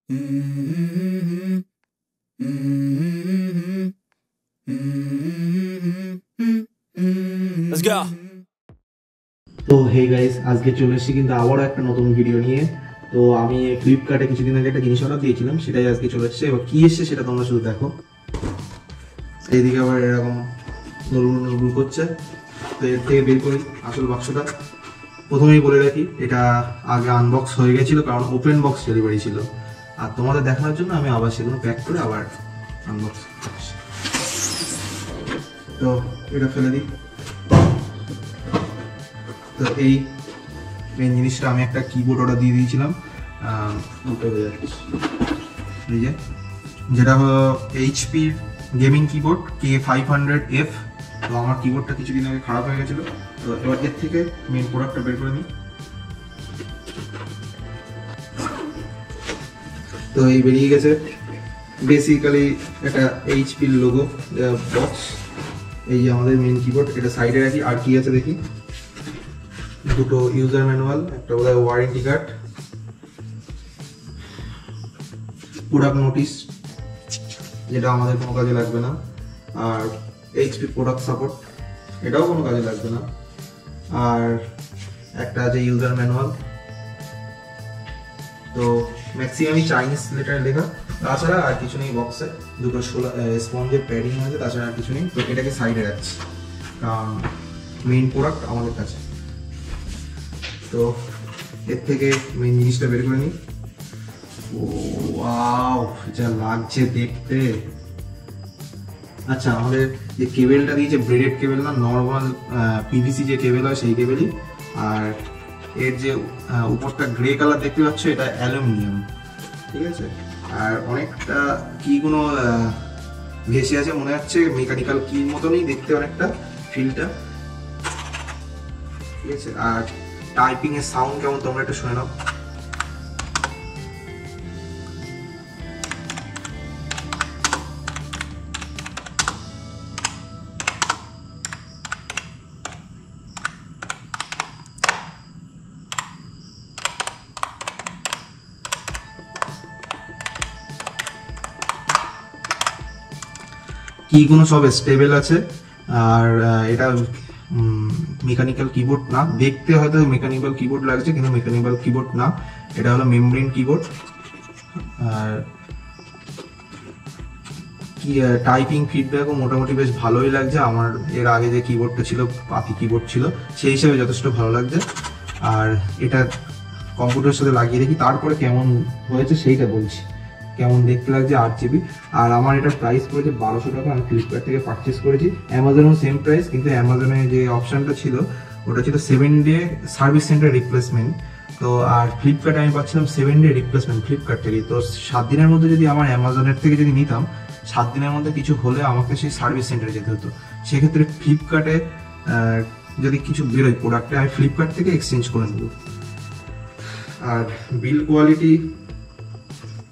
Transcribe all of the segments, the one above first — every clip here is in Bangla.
Let's go. তো হে গাইস, আজকে চলে এসেছি কিন্তু আবারও একটা নতুন ভিডিও নিয়ে। তো আমি ফ্লিপকার্টে কিছুদিন আগে একটা জিনিস অর্ডার দিয়েছিলাম, সেটাই আজকে চলে এসেছে। এবার কি এসেছে সেটা তোমরা শুধু দেখো। এইদিকে আবার এরকম নড়বড় করছে। তো এর থেকে বের করি আসল বাক্সটা। প্রথমেই বলে রাখি, এটা আগে আনবক্স হয়ে গেছিলো, কারণ ওপেন বক্স ডেলিভারি ছিল। আর তোমাদের দেখানোর জন্য আমি আবার সেগুলো প্যাক করে আবার আনবক্স করছি। তো এটা ফেলে দিই। তো এই মেন জিনিসটা, আমি একটা কিবোর্ড অর্ডার দিয়ে দিয়েছিলাম, এই যে, যেটা হলো এইচপির গেমিং কিবোর্ড K500F। তো আমার কিবোর্ডটা কিছুদিন আগে খারাপ হয়ে গেছিলো। তো এবার এর থেকে মেন প্রোডাক্টটা বের করে নিই। তো এই বেরিয়ে গেছে বেসিক্যালি একটা এইচপির লোগো বক্স। এই যে আমাদের মেন কিবোর্ড, এটা সাইডে রাখি। আর কি আছে দেখি, দুটো ইউজার ম্যানুয়াল, একটা বোধহয় ওয়ারেন্টি কার্ড, প্রোডাক্ট নোটিশ, যেটা আমাদের কোনো কাজে লাগবে না, আর এইচপি প্রোডাক্ট সাপোর্ট, এটাও কোনো কাজে লাগবে না, আর একটা আছে ইউজার ম্যানুয়াল। তো ম্যাক্সিমামই চাইনিজ লেটার লেখা, তাছাড়া আর কিছু নেই বক্সে। দুটো স্পঞ্জের প্যাডিং আছে, তাছাড়া আর কিছু নেই। তো এটাকে সাইডে রাখছি, কারণ মেইন প্রোডাক্ট আমাদের কাছে। তো এর থেকে মেইন জিনিসটা বের করে নিই। ওয়াও, যা লাগছে দেখতে। আচ্ছা, আমাদের যে কেবেলটা দিয়েছে ব্রেডেড কেবেল না, নর্মাল পিভিসি যে কেবেল হয় সেই কেবেলই। আর এর যে উপরটা গ্রে কালার দেখতে পাচ্ছ, এটা অ্যালুমিনিয়াম, ঠিক আছে। আর অনেকটা কিগুলো ভেসে আছে, মনে হচ্ছে মেকানিক্যাল কির মতনই দেখতে অনেকটা ফিলটা, ঠিক আছে। আর টাইপিং এর সাউন্ড কেমন তোমরা একটু শুনে নাও। কিগুলো সব স্টেবল আছে। আর এটা মেকানিক্যাল কিবোর্ড না, দেখতে হয়তো মেকানিক্যাল কিবোর্ড লাগছে, কিন্তু মেকানিক্যাল কিবোর্ড না, এটা হলো মেমব্রেন কিবোর্ড। আর কি টাইপিং ফিডব্যাকও মোটামুটি বেশ ভালোই লাগছে আমার। এর আগে যে কিবোর্ডটা ছিল, পাতি কিবোর্ড ছিল, সেই হিসাবে যথেষ্ট ভালো লাগছে। আর এটা কম্পিউটারের সাথে লাগিয়ে দেখি, তারপরে কেমন হয়েছে সেইটা বলছি, কেমন দেখতে লাগছে 8GB। আর আমার এটা প্রাইস পড়েছে 1200 টাকা। আমি ফ্লিপকার্ট থেকে পারচেস করেছি। অ্যামাজনেও সেম প্রাইস, কিন্তু অ্যামাজনে যে অপশানটা ছিল ওটা ছিল 7 ডে সার্ভিস সেন্টার রিপ্লেসমেন্ট। তো আর ফ্লিপকার্টে আমি পাচ্ছিলাম 7 ডে রিপ্লেসমেন্ট ফ্লিপকার্ট থেকে। তো 7 দিনের মধ্যে যদি আমার অ্যামাজনের থেকে যদি নিতাম, 7 দিনের মধ্যে কিছু হলে আমাকে সেই সার্ভিস সেন্টারে যেতে হতো। সেক্ষেত্রে ফ্লিপকার্টে যদি কিছু বেরোয় প্রোডাক্টে, আমি ফ্লিপকার্ট থেকে এক্সচেঞ্জ করে নেব। আর build quality,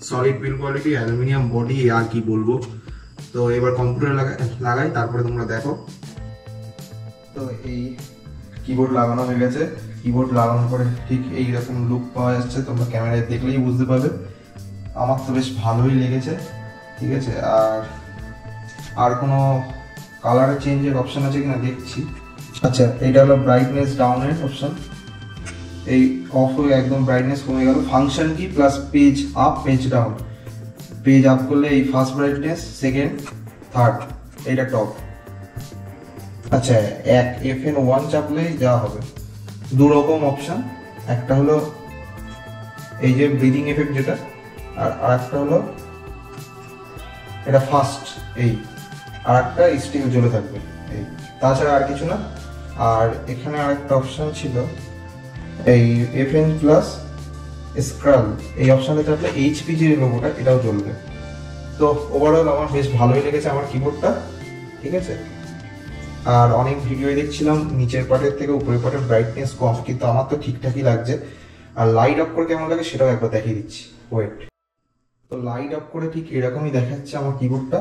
solid build quality, aluminium body, আর কি বলবো। তো এবার কম্পিউটার লাগাই, তারপরে তোমরা দেখো। তো এই কিবোর্ড লাগানো হয়ে গেছে। কিবোর্ড লাগানোর পরে ঠিক এইরকম লুক পাওয়া যাচ্ছে, তোমরা ক্যামেরায় দেখলেই বুঝতে পারবে। আমার তো বেশ ভালোই লেগেছে, ঠিক আছে। আর কোনো কালার চেঞ্জের অপশান আছে কিনা দেখছি। আচ্ছা, এইটা হলো ব্রাইটনেস ডাউনের অপশান। এই অফ হয়ে একদম ব্রাইটনেস কমে গেল। ফাংশন কি plus page up, page down. Page up করলে এই ফার্স্ট ব্রাইটনেস, সেকেন্ড, থার্ড, এইটা টপ। আচ্ছা, FN1 চাপলেই যা হবে। দু রকম অপশান, একটা হলো এই যে ব্রিদিং এফেক্ট যেটা, আর আরেকটা হলো এটা ফার্স্ট, এই আর একটা স্টিল জ্বলে থাকবে, এই, তাছাড়া আর কিছু না। আর এখানে আরেকটা অপশান ছিল এই FN প্লাস স্ক্রাল, এই অপশানে থাকলে এইচপি যে লোগোটা, এটাও জ্বলবে। তো ওভারঅল আমার বেশ ভালোই লেগেছে আমার কিবোর্ডটা, ঠিক আছে। আর অনেক ভিডিও দেখছিলাম নিচের পার্টের থেকে উপরের পার্টের ব্রাইটনেস কম, কিন্তু আমার তো ঠিকঠাকই লাগছে। আর লাইট অফ করে কেমন লাগে সেটাও একবার দেখিয়ে দিচ্ছি, ওয়েট। তো লাইট অফ করে ঠিক এরকমই দেখাচ্ছে আমার কিবোর্ডটা,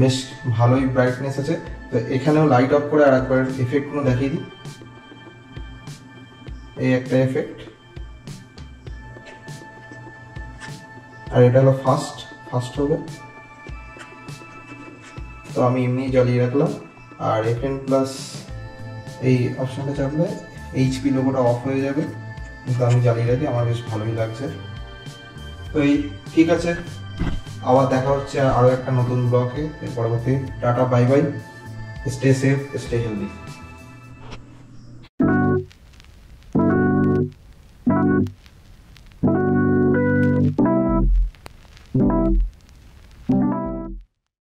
বেশ ভালোই ব্রাইটনেস আছে। তো এখানেও লাইট অফ করে আর একবার এফেক্টগুলো দেখিয়ে দিই। এই একটা এফেক্ট, আর এটা হলো ফার্স্ট হবে। তো আমি এমনি জ্বালিয়ে রাখলাম। আর FN প্লাস এই অপশনটা চাপলে HP লোগোটা অফ হয়ে যাবে, কিন্তু আমি জ্বালিয়ে রাখি, আমার বেশ ভালোই লাগছে। তো এই ঠিক আছে, আবার দেখা হচ্ছে আরও একটা নতুন ব্লগে। এর পরবর্তী tata, bye bye, stay safe, stay healthy.